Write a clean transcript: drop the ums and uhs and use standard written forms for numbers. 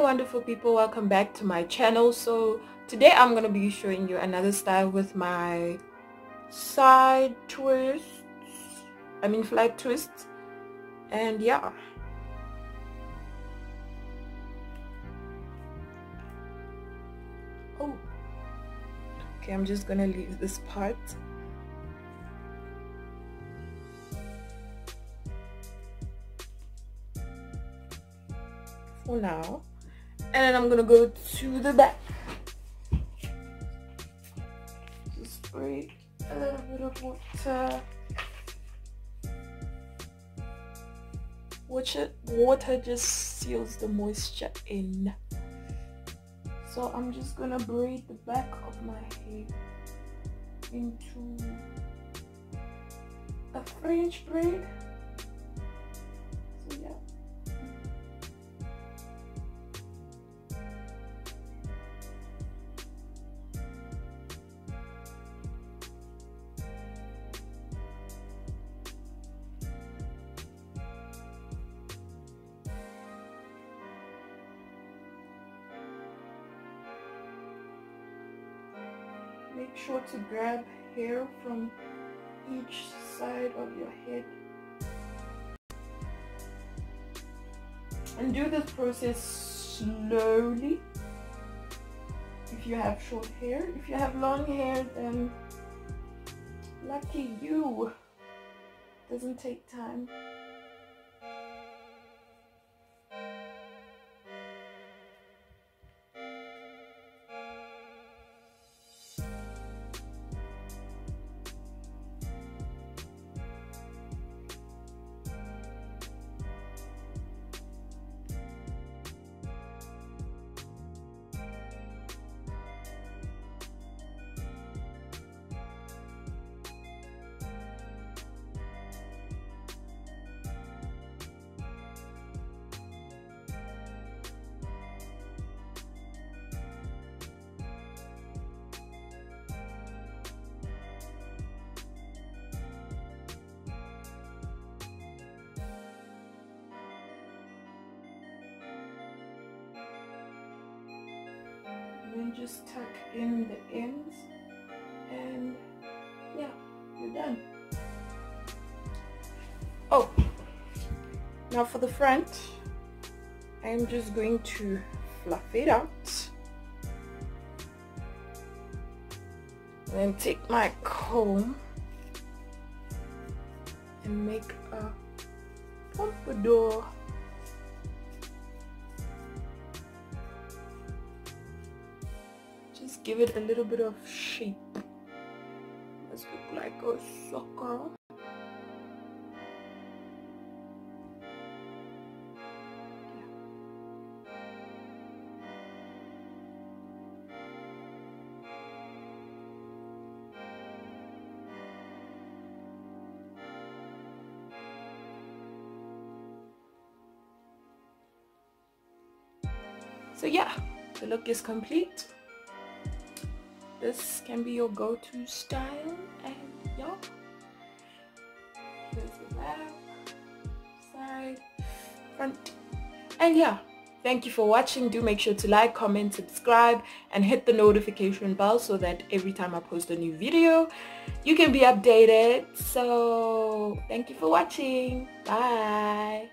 wonderful people, welcome back to my channel. So today I'm going to be showing you another style with my side twists, flat twists, and yeah. Oh, okay, I'm just gonna leave this part. For now, and then I'm gonna go to the back. Just spray a little bit of water. Water just seals the moisture in. So I'm just gonna braid the back of my hair into a French braid. So yeah. Make sure to grab hair from each side of your head and do this process slowly. If you have short hair, if you have long hair, then lucky you. Doesn't take time. And just tuck in the ends, and yeah, you're done. Oh, now for the front, I'm just going to fluff it out and then take my comb and make a pompadour. Just give it a little bit of shape. Let's look like a sucker. So yeah, the look is complete. This can be your go-to style, and yeah, here's the back, side, front, and yeah, thank you for watching. Do make sure to like, comment, subscribe, and hit the notification bell so that every time I post a new video you can be updated. So thank you for watching. Bye.